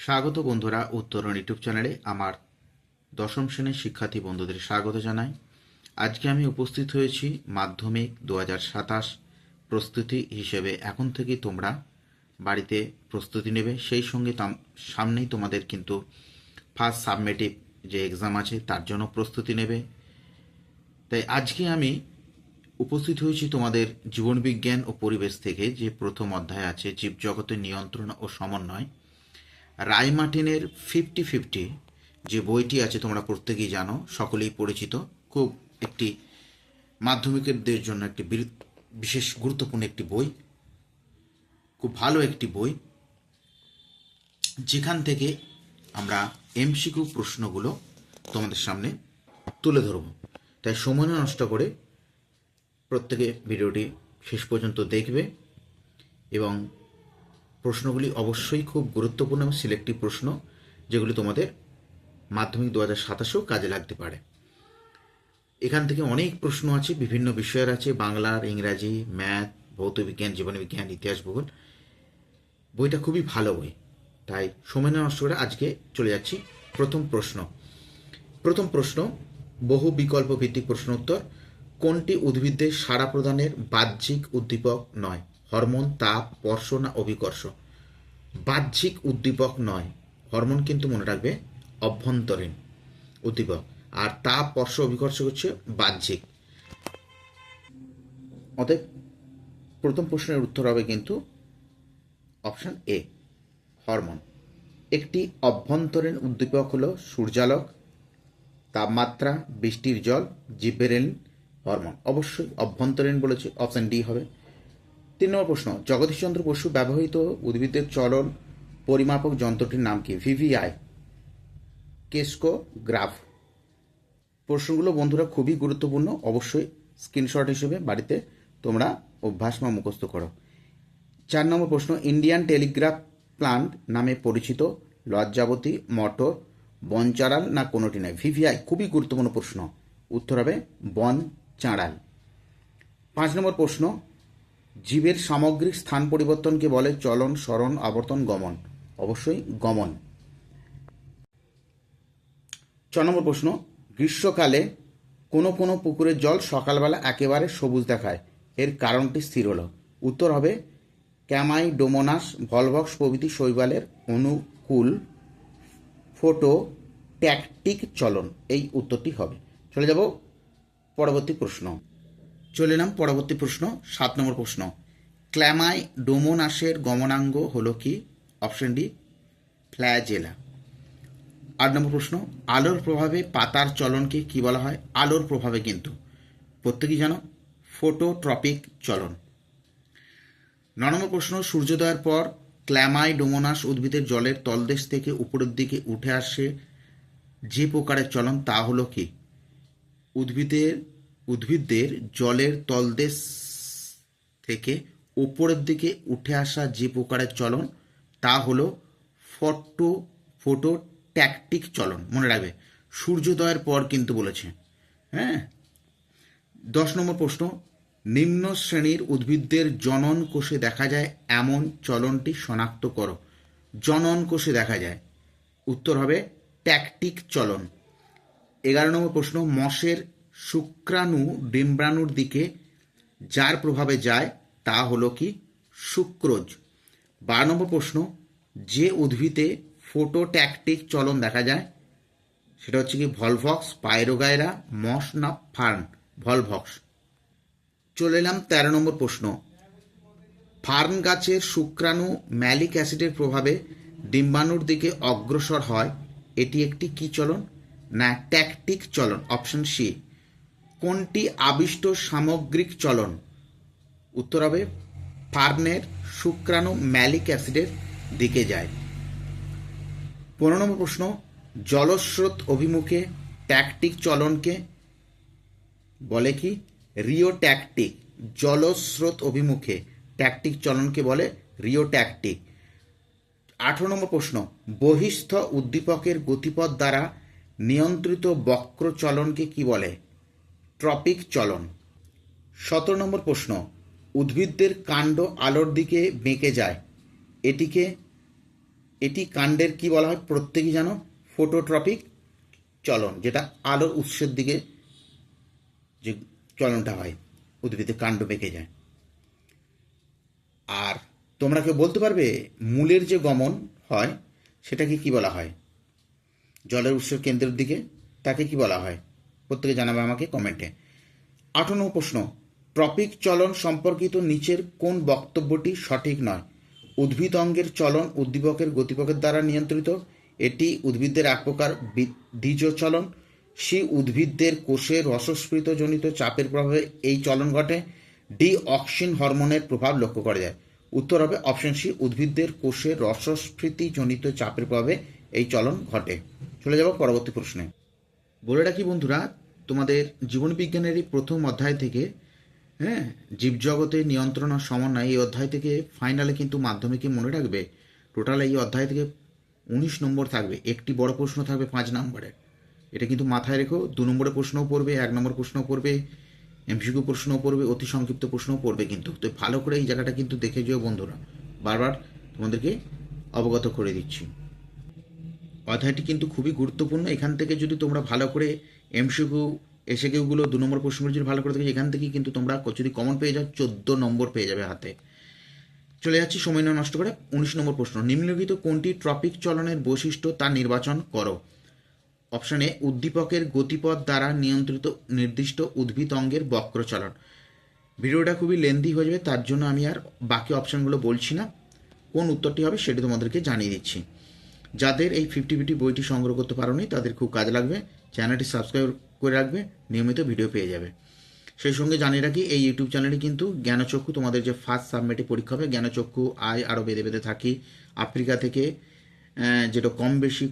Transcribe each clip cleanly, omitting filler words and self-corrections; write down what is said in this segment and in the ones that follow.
স্বাগত বন্ধুরা, উত্তরণ ইউটিউব চ্যানেলে আমার দশম শ্রেণীর শিক্ষার্থী বন্ধুদের স্বাগত জানাই। আজকে আমি উপস্থিত হয়েছি মাধ্যমিক 2027 প্রস্তুতি হিসেবে। এখন থেকে তোমরা বাড়িতে প্রস্তুতি নেবে, সেই সঙ্গে সামনেই তোমাদের কিন্তু ফার্স্ট সাবমেটিভ যে এক্সাম আছে তার জন্য প্রস্তুতি নেবে। তাই আজকে আমি উপস্থিত হয়েছি তোমাদের জীবনবিজ্ঞান ও পরিবেশ থেকে, যে প্রথম অধ্যায় আছে জীবজগতের নিয়ন্ত্রণ ও সমন্বয়। রায় মার্টিনের 50-50 যে বইটি আছে তোমরা প্রত্যেকেই জানো, সকলেই পরিচিত। খুব একটি মাধ্যমিকদের জন্য একটি বিশেষ গুরুত্বপূর্ণ একটি বই, খুব ভালো একটি বই, যেখান থেকে আমরা এমসিকিউ প্রশ্নগুলো তোমাদের সামনে তুলে ধরব। তাই সময় নষ্ট করে প্রত্যেকে ভিডিওটি শেষ পর্যন্ত দেখবে এবং প্রশ্নগুলি অবশ্যই খুব গুরুত্বপূর্ণ এবং সিলেক্টিভ প্রশ্ন, যেগুলি তোমাদের মাধ্যমিক 2027-এও কাজে লাগতে পারে। এখান থেকে অনেক প্রশ্ন আছে, বিভিন্ন বিষয়ের আছে, বাংলার, ইংরাজি, ম্যাথ, ভৌতবিজ্ঞান, জীবনবিজ্ঞান, ইতিহাস, ভূগোল। বইটা খুবই ভালো বই। তাই সময় নষ্ট করে আজকে চলে যাচ্ছি প্রথম প্রশ্ন বহু বিকল্প ভিত্তিক প্রশ্ন উত্তর। কোনটি উদ্ভিদের সাড়া প্রদানের বাহ্যিক উদ্দীপক নয়? হরমোন, তাপ, স্পর্শ না অভিকর্ষ? বাহ্যিক উদ্দীপক নয়। হরমোন কিন্তু মনে রাখবে অভ্যন্তরীণ উদ্দীপক, আর তাপ, স্পর্শ, অভিকর্ষ হচ্ছে বাহ্যিক। অতএব প্রথম প্রশ্নের উত্তর হবে কিন্তু অপশন এ, হরমোন। একটি অভ্যন্তরীণ উদ্দীপক হলো সূর্যালোক, তাপমাত্রা, বৃষ্টির জল, জিব্বেরেলিন, হরমোন। অবশ্যই অভ্যন্তরীণ বলেছে, অপশন ডি হবে। 3 নম্বর প্রশ্ন, জগদীশচন্দ্র বসু ব্যবহৃত উদ্ভিদের চলন পরিমাপক যন্ত্রটির নাম কি? VVI, crescograph. প্রশ্নগুলো বন্ধুরা খুবই গুরুত্বপূর্ণ, অবশ্যই স্ক্রিনশট হিসেবে বাড়িতে তোমরা অভ্যাস বা মুখস্থ করো। 4 নম্বর প্রশ্ন, ইন্ডিয়ান টেলিগ্রাফ প্লান্ট নামে পরিচিত লজ্জাবতী, মটর, বনচাঁড়াল না কোনোটি নয়? ভিভিআই। খুবই গুরুত্বপূর্ণ প্রশ্ন, উত্তর হবে বনচাঁড়াল। 5 নম্বর প্রশ্ন, জীবের সামগ্রিক স্থান পরিবর্তনকে বলে চলন, সরণ, আবর্তন, গমন? অবশ্যই গমন। 6 নম্বর প্রশ্ন, গ্রীষ্মকালে কোনো কোনো পুকুরের জল সকালবেলা একেবারে সবুজ দেখায়, এর কারণটি স্থির হলো? উত্তর হবে ক্যামাইডোমোনাস, ভলভক্স প্রভৃতি শৈবালের অনুকূল ফটোট্যাকটিক চলন। এই উত্তরটি হবে। চলে যাব পরবর্তী প্রশ্ন। চলে এলাম পরবর্তী প্রশ্ন, 7 নম্বর প্রশ্ন, ক্ল্যামাইডোমোনাসের গমনাঙ্গ হলো কি? Option D, flagella. 8 নম্বর প্রশ্ন, আলোর প্রভাবে পাতার চলনকে কি বলা হয়? আলোর প্রভাবে কিন্তু প্রত্যেকেই জানো ফোটোট্রপিক চলন। 9 নম্বর প্রশ্ন, সূর্যোদয়ের পর ক্ল্যামাইডোমোনাস উদ্ভিদের জলের তলদেশ থেকে উপরের দিকে উঠে আসে যে প্রকারের চলন তা হলো কি? উদ্ভিদদের জলের তলদেশ থেকে উপরের দিকে উঠে আসা যে প্রকারের চলন তা হলো ফোটোট্যাকটিক চলন। মনে রাখবে সূর্যোদয়ের পর কিন্তু বলেছে। হ্যাঁ। 10 নম্বর প্রশ্ন, নিম্ন শ্রেণীর উদ্ভিদদের জনন কোষে দেখা যায় এমন চলনটি শনাক্ত করো। জনন কোষে দেখা যায়, উত্তর হবে ট্যাকটিক চলন। 11 নম্বর প্রশ্ন, মশের শুক্রাণু ডিম্বাণুর দিকে যার প্রভাবে যায় তা হলো কি? সুক্রোজ। 12 নম্বর প্রশ্ন, যে উদ্ভিদে ফোটোট্যাকটিক চলন দেখা যায় সেটা হচ্ছে কি? ভলভক্স, পাইরোগাইরা, মস না ফার্ন? ভলভক্স। চলে এলাম 13 নম্বর প্রশ্ন, ফার্ন গাছের শুক্রাণু ম্যালিক অ্যাসিডের প্রভাবে ডিম্বাণুর দিকে অগ্রসর হয়, এটি একটি কি চলন? না ট্যাকটিক চলন। Option C. কোনটি আবিষ্ট সামগ্রিক চলন? উত্তর হবে ফার্নের শুক্রাণু ম্যালিক অ্যাসিডের দিকে যায়। 15 নম্বর প্রশ্ন, জলস্রোত অভিমুখে ট্যাকটিক চলনকে বলে কি? রিওট্যাকটিক। জলস্রোত অভিমুখে ট্যাকটিক চলনকে বলে রিওট্যাকটিক। 18 নম্বর প্রশ্ন, বহিস্থ উদ্দীপকের গতিপথ দ্বারা নিয়ন্ত্রিত বক্র চলনকে কি বলে? ট্রপিক চলন। 17 নম্বর প্রশ্ন, উদ্ভিদদের কাণ্ড আলোর দিকে বেঁকে যায়, এটিকে এটি কাণ্ডের কি বলা হয় প্রত্যেকেই জানো, ফোটোট্রপিক চলন, যেটা আলোর উৎসের দিকে যে চলনটা হয়, উদ্ভিদের কাণ্ড বেঁকে যায়। আর তোমরা কেউ বলতে পারবে মূলের যে গমন হয় সেটাকে কি বলা হয়, জলের উৎসের কেন্দ্রের দিকে, তাকে কি বলা হয়? প্রত্যেকে জানাবে আমাকে কমেন্টে। 8 নম্বর প্রশ্ন, ট্রপিক চলন সম্পর্কিত নিচের কোন বক্তব্যটি সঠিক নয়? উদ্ভিদ অঙ্গের চলন উদ্দীপকের গতিপথের দ্বারা নিয়ন্ত্রিত, এটি উদ্ভিদের এক প্রকার বৃদ্ধিজ চলন। সি, উদ্ভিদদের কোষে রসস্ফীত জনিত চাপের প্রভাবে এই চলন ঘটে। ডি, অক্সিন হরমোনের প্রভাব লক্ষ্য করা যায়। উত্তর হবে অপশন সি, উদ্ভিদদের কোষে রসস্ফীতি জনিত চাপের প্রভাবে এই চলন ঘটে। চলে যাব পরবর্তী প্রশ্নে। বলে রাখি বন্ধুরা, তোমাদের জীবনবিজ্ঞানের এই প্রথম অধ্যায় থেকে, হ্যাঁ, জীবজগতের নিয়ন্ত্রণ আর সমন্বয়, এই অধ্যায় থেকে ফাইনালে কিন্তু মাধ্যমিকে মনে রাখবে টোটাল এই অধ্যায় থেকে 19 নম্বর থাকবে। একটি বড় প্রশ্ন থাকবে 5 নম্বরের, এটা কিন্তু মাথায় রেখো। 2 নম্বরের প্রশ্নও পড়বে, 1 নম্বর প্রশ্নও পড়বে, এমসিকিউ প্রশ্নও পড়বে, অতি সংক্ষিপ্ত প্রশ্নও পড়বে। কিন্তু তো ভালো করে এই জায়গাটা কিন্তু দেখে যেও বন্ধুরা, বারবার তোমাদেরকে অবগত করে দিচ্ছি। অধ্যায়টি কিন্তু খুবই গুরুত্বপূর্ণ। এখান থেকে যদি তোমরা ভালো করে এমসিকিউ এসএকিউগুলো 2 নম্বর প্রশ্নগুলো যদি ভালো করে দেখো, এখান থেকে কিন্তু তোমরা যদি কমন পেয়ে যাও 14 নম্বর পেয়ে যাবে হাতে। চলে যাচ্ছি সময় না নষ্ট করে 19 নম্বর প্রশ্ন, নিম্নলিখিত কোনটি ট্রপিক চলনের বৈশিষ্ট্য তা নির্বাচন করো? অপশন এ, উদ্দীপকের গতিপথ দ্বারা নিয়ন্ত্রিত নির্দিষ্ট উদ্ভিদ অঙ্গের বক্র চলন। ভিডিওটা খুবই লেন্দি হয়ে যাবে, তার জন্য আমি আর বাকি অপশানগুলো বলছি না। কোন উত্তরটি হবে সেটি তোমাদেরকে জানিয়ে দিচ্ছি। যাদের এই 50-50 বইটি সংগ্রহ করতে পারোনি তাদের খুব কাজে লাগবে, চ্যানেলটি সাবস্ক্রাইব করে রাখবে, নিয়মিত ভিডিও পেয়ে যাবে। সেই সঙ্গে জানিয়ে রাখি এই ইউটিউব চ্যানেলে কিন্তু জ্ঞানচক্ষু, তোমাদের যে ফার্স্ট সাবমেটে পরীক্ষা হবে, জ্ঞানচক্ষু আয় আরও বেঁধে বেঁধে থাকি, আফ্রিকা থেকে যেটা কম বেশি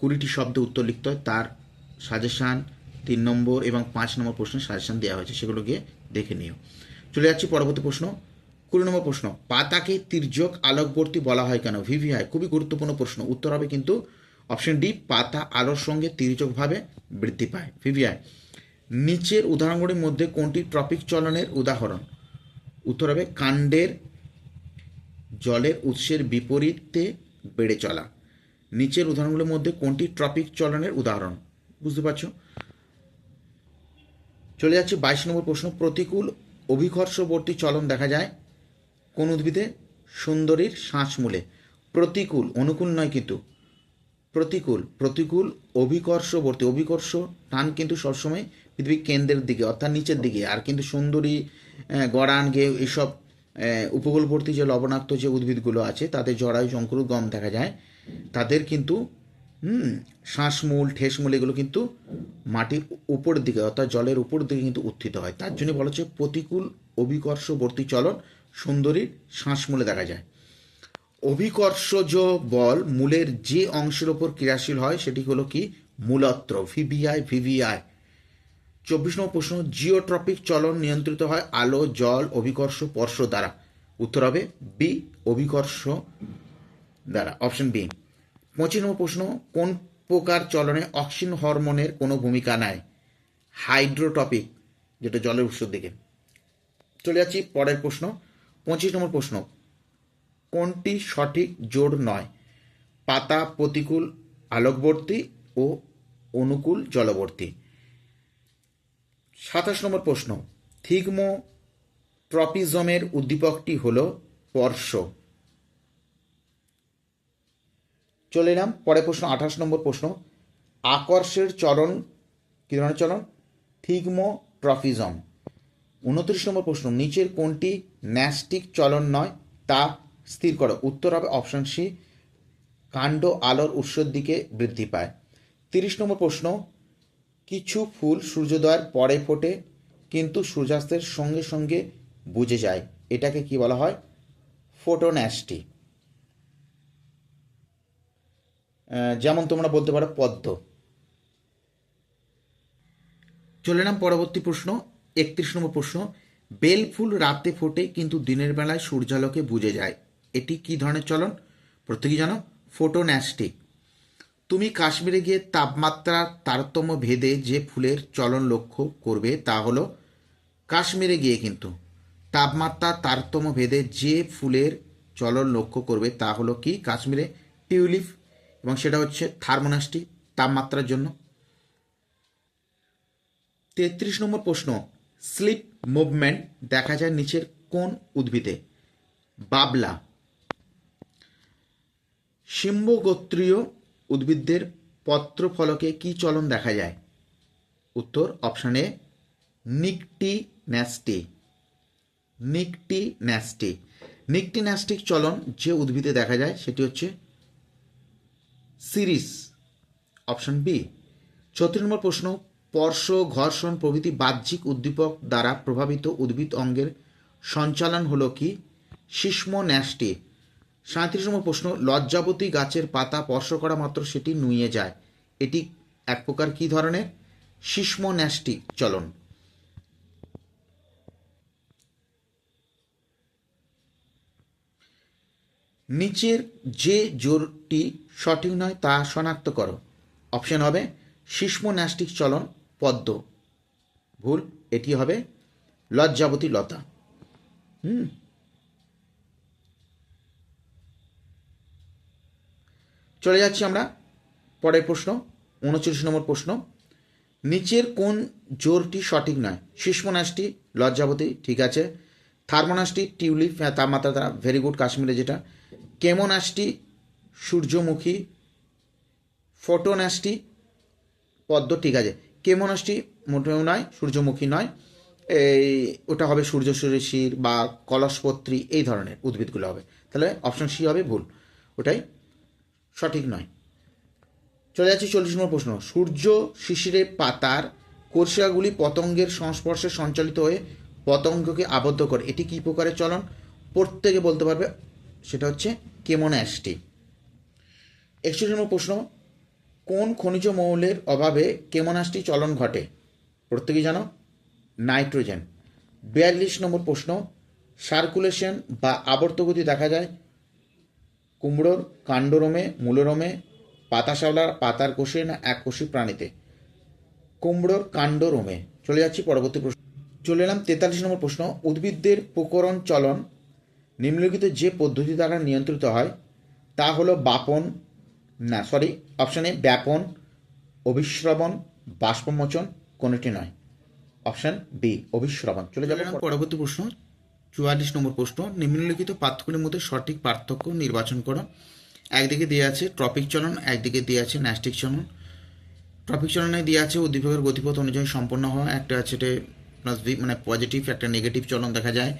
20টি শব্দে উত্তর লিখতে হয়, তার সাজেশান 3 নম্বর এবং 5 নম্বর প্রশ্নের সাজেশান দেওয়া হয়েছে, সেগুলো গিয়ে দেখে নিও। চলে যাচ্ছি পরবর্তী প্রশ্ন, 20 নম্বর প্রশ্ন, পাতাকে তির্যক আলোকবর্তী বলা হয় কেন? ভিভিআই, খুবই গুরুত্বপূর্ণ প্রশ্ন। উত্তর হবে কিন্তু অপশন ডি, পাতা আলোর সঙ্গে তির্যকভাবে বৃদ্ধি পায়, ভিভিআই। নিচের উদাহরণগুলির মধ্যে কোনটি ট্রপিক চলনের উদাহরণ? উত্তর হবে কাণ্ডের জলের উৎসের বিপরীতে বেড়ে চলা। নিচের উদাহরণগুলির মধ্যে কোনটি ট্রপিক চলনের উদাহরণ? বুঝতে পারছো? চলে যাচ্ছে 22 নম্বর প্রশ্ন, প্রতিকূল অভিকর্ষবর্তী চলন দেখা যায় কোন উদ্ভিদে? সুন্দরীর শ্বাসমূলে। প্রতিকূল, অনুকূল নয় কিন্তু, প্রতিকূল অভিকর্ষবর্তী, অভিকর্ষ টান কিন্তু সবসময় পৃথিবীর কেন্দ্রের দিকে অর্থাৎ নিচের দিকে। আর কিন্তু সুন্দরী, গড়ান, গেউ, এইসব উপকূলবর্তী যে লবণাক্ত যে উদ্ভিদগুলো আছে তাদের জরায়ু, অঙ্কুর, গম দেখা যায়, তাদের কিন্তু শ্বাসমূল, ঠেসমূল এগুলো কিন্তু মাটির উপরের দিকে অর্থাৎ জলের উপর দিকে কিন্তু উত্থিত হয়। তার জন্য বলা হচ্ছে প্রতিকূল অভিকর্ষবর্তী চলন সুন্দরীর শ্বাসমূলে দেখা যায়। অভিকর্ষজ বল মূলের যে অংশের ওপর ক্রিয়াশীল হয় সেটি হলো কি? মূলত্র, ভিভিআই। 24 নম্বর প্রশ্ন, জিওট্রপিক চলন নিয়ন্ত্রিত হয় আলো, জল, অভিকর্ষ, স্পর্শ দ্বারা। উত্তর হবে বি, অভিকর্ষ দ্বারা, অপশন বি। 25 নম্বর প্রশ্ন, কোন প্রকার চলনে অক্সিন হরমোনের কোনো ভূমিকা নাই? হাইড্রোটপিক, যেটা জলের উৎসের দিকে। চলে যাচ্ছি পরের প্রশ্ন, 25 নম্বর প্রশ্ন, কোনটি সঠিক জোড় নয়? পাতা প্রতিকূল আলোকবর্তী ও অনুকূল জলবর্তী। 27 নম্বর প্রশ্ন, থিগমোট্রপিজমের উদ্দীপকটি হল স্পর্শ। চলে এলাম পরের প্রশ্ন, 28 নম্বর প্রশ্ন, আকর্ষের চলন কী ধরনের চলন? থিগমোট্রপিজম। 29 নম্বর প্রশ্ন, নিচের কোনটি ন্যাস্টিক চলন নয় তা স্থির করো। উত্তর হবে অপশন সি, কাণ্ড আলোর উৎসের দিকে বৃদ্ধি পায়। 30 নম্বর প্রশ্ন, কিছু ফুল সূর্যোদয়ের পরে ফোটে কিন্তু সূর্যাস্তের সঙ্গে সঙ্গে বুঝে যায়, এটাকে কি বলা হয়? ফোটোন্যাস্টি। যেমন তোমরা বলতে পারো পদ্ম। চলে এলাম পরবর্তী প্রশ্ন, 31 নম্বর প্রশ্ন, বেল ফুল রাতে ফোটে কিন্তু দিনের বেলায় সূর্যালোকে বুঝে যায়, এটি কি ধরনের চলন? প্রত্যেকেই জানো, ফোটোন্যাস্টিক। তুমি কাশ্মীরে গিয়ে তাপমাত্রার তারতম্য ভেদে যে ফুলের চলন লক্ষ্য করবে তা হলো, কাশ্মীরে গিয়ে কিন্তু তাপমাত্রার তারতম্য ভেদে যে ফুলের চলন লক্ষ্য করবে তা হলো কি? কাশ্মীরে টিউলিপ, এবং সেটা হচ্ছে থার্মোনাসটি, তাপমাত্রার জন্য। 33 নম্বর প্রশ্ন, স্লিপ মুভমেন্ট দেখা যায় নিচের কোন উদ্ভিদে? বাবলা। শিম্বগোত্রীয় উদ্ভিদদের পত্রফলকে কি চলন দেখা যায়? উত্তর অপশন এ, নিকটিন্যাস্টি। নিকটিন্যাস্টি। নিকটিন্যাস্টিক চলন যে উদ্ভিদে দেখা যায় সেটি হচ্ছে সিরিস, অপশন বি। 34 নম্বর প্রশ্ন, স্পর্শ, ঘর্ষণ প্রভৃতি বাহ্যিক উদ্দীপক দ্বারা প্রভাবিত উদ্ভিদ অঙ্গের সঞ্চালন হলো কি? শিশ্মন্যাষ্টি। 37 নম্বর প্রশ্ন, লজ্জাবতী গাছের পাতা স্পর্শ করা মাত্র সেটি নুয়ে যায়, এটি এক প্রকার কি ধরনের? শিশ্মন্যাষ্টিক চলন। নিচের যে জোরটি সঠিক নয় তা শনাক্ত করো। অপশন হবে শিশ্মন্যাষ্টিক চলন পদ্ম, ভুল, এটি হবে লজ্জাবতী লতা। চলে যাচ্ছি আমরা পরের প্রশ্ন, 39 নম্বর প্রশ্ন, নিচের কোন জোরটি সঠিক নয়? শিশ্মন্যাষ্টি, লজ্জাবতী, ঠিক আছে। থার্মোনাসটি, টিউলিপ, তাপমাত্রা দ্বারা, ভেরি গুড, কাশ্মীরে যেটা। কেমোনাসটি, সূর্যমুখী। ফটোনাসটি, পদ্ম, ঠিক আছে। কেমোনাসটি মোটেও নয়, সূর্যমুখী নয়, এই ওটা হবে সূর্যশির বা কলসপত্রী, এই ধরনের উদ্ভিদগুলো হবে। তাহলে অপশন সি হবে ভুল, ওটাই সঠিক নয়। চলে যাচ্ছি 40 নম্বর প্রশ্ন, সূর্য শিশিরে পাতার কোষিকাগুলি পতঙ্গের সংস্পর্শে সঞ্চালিত হয়ে পতঙ্গকে আবদ্ধ করে, এটি কী প্রকারের চলন? প্রত্যেকে বলতে পারবে, সেটা হচ্ছে কেমোনাসটি। 61 নম্বর প্রশ্ন, কোন খনিজ মৌলের অভাবে কেমোনাসটি চলন ঘটে? প্রত্যেকেই জানো, নাইট্রোজেন। 42 নম্বর প্রশ্ন, সার্কুলেশন বা আবর্তগতি দেখা যায় কুমড়োর কাণ্ডরোমে, মূলরোমে, পাতা শ্যাওলা, পাতার কোষে না এককোষী প্রাণীতে? কুমড়োর কাণ্ডরোমে। চলে যাচ্ছি পরবর্তী প্রশ্ন, চলে এলাম 43 নম্বর প্রশ্ন, উদ্ভিদদের প্রকরণ চলন নিম্নলিখিত যে পদ্ধতি দ্বারা নিয়ন্ত্রিত হয় তা হলো বাপন, না সরি, অপশান এ ব্যাপন, অভিস্রবণ, বাষ্পমোচন, কোনটি নয়? অপশান বি, অভিস্রবণ। চলে যাবে পরবর্তী প্রশ্ন, 44 নম্বর প্রশ্ন, নিম্নলিখিত পার্থক্যের মধ্যে সঠিক পার্থক্য নির্বাচন করো। একদিকে দিয়ে আছে ট্রপিক চলন, একদিকে দিয়ে আছে ন্যাস্টিক চলন। ট্রপিক চলনে দিয়ে আছে উদ্দীপকের গতিপথ অনুযায়ী সম্পন্ন হওয়া, একটা আছে প্লাস ভি মানে পজিটিভ, একটা নেগেটিভ চলন দেখা যায়।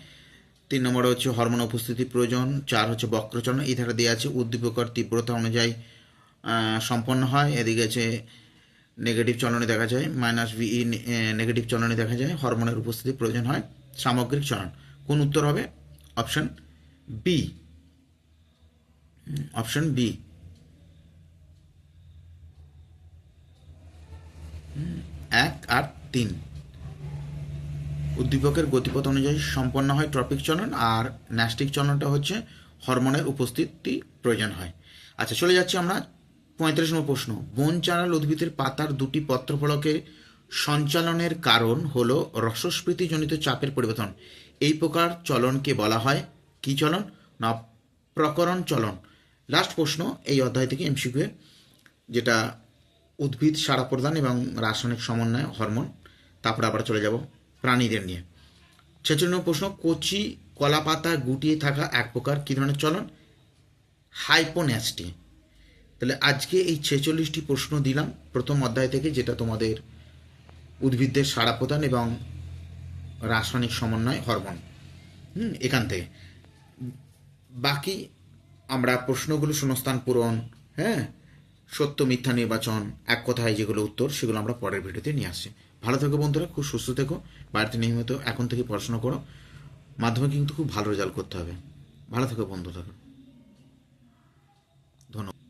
3 নম্বরে হচ্ছে হরমোন উপস্থিতি প্রয়োজন। 4 হচ্ছে বক্রচলন, এই ধারা দিয়ে আছে উদ্দীপকের তীব্রতা অনুযায়ী সম্পন্ন হয়। এদিকে আছে নেগেটিভ চলনে দেখা যায় -VE, নেগেটিভ চলনে দেখা যায় হরমোনের উপস্থিতি প্রয়োজন হয়। সামগ্রিক চলন, কোন উত্তর হবে? Option B, option B. 1 আর 3 উদ্দীপকের গতিপথ অনুযায়ী সম্পন্ন হয় ট্রপিক চলন, আর ন্যাস্টিক চলনটা হচ্ছে হরমোনের উপস্থিতি প্রয়োজন হয়। আচ্ছা, চলে যাচ্ছি আমরা 35 নম্বর প্রশ্ন, বন চারাল উদ্ভিদের পাতার দুটি পত্রফলকের সঞ্চালনের কারণ হলো রসস্ফীতিজনিত চাপের পরিবর্তন, এই প্রকার চলনকে বলা হয় কি চলন? না প্রকরণ চলন। লাস্ট প্রশ্ন এই অধ্যায় থেকে এমসিকিউ, যেটা উদ্ভিদ সাড়া প্রদান এবং রাসায়নিক সমন্বয় হরমোন, তারপরে আবার চলে যাব প্রাণীদের নিয়ে। 46 নম্বর প্রশ্ন, কচি কলা পাতা গুটিয়ে থাকা এক প্রকার কী ধরনের চলন? হাইপোন্যাস্টি। তাহলে আজকে এই 46টি প্রশ্ন দিলাম প্রথম অধ্যায় থেকে, যেটা তোমাদের উদ্ভিদদের সাড়া প্রদান এবং রাসায়নিক সমন্বয় হরমোন, এখান থেকে বাকি আমরা প্রশ্নগুলো শূন্যস্থান পূরণ, হ্যাঁ, সত্য মিথ্যা নির্বাচন, এক কথায় যেগুলো উত্তর, সেগুলো আমরা পরের ভিডিওতে নিয়ে আসছি। ভালো থেকো বন্ধুরা, খুব সুস্থ থেকো, বাড়িতে নিয়মিত এখন থেকে পড়াশোনা করো, মাধ্যমে কিন্তু খুব ভালো রেজাল্ট করতে হবে। ভালো থেকো বন্ধু, থাকো, ধন্যবাদ।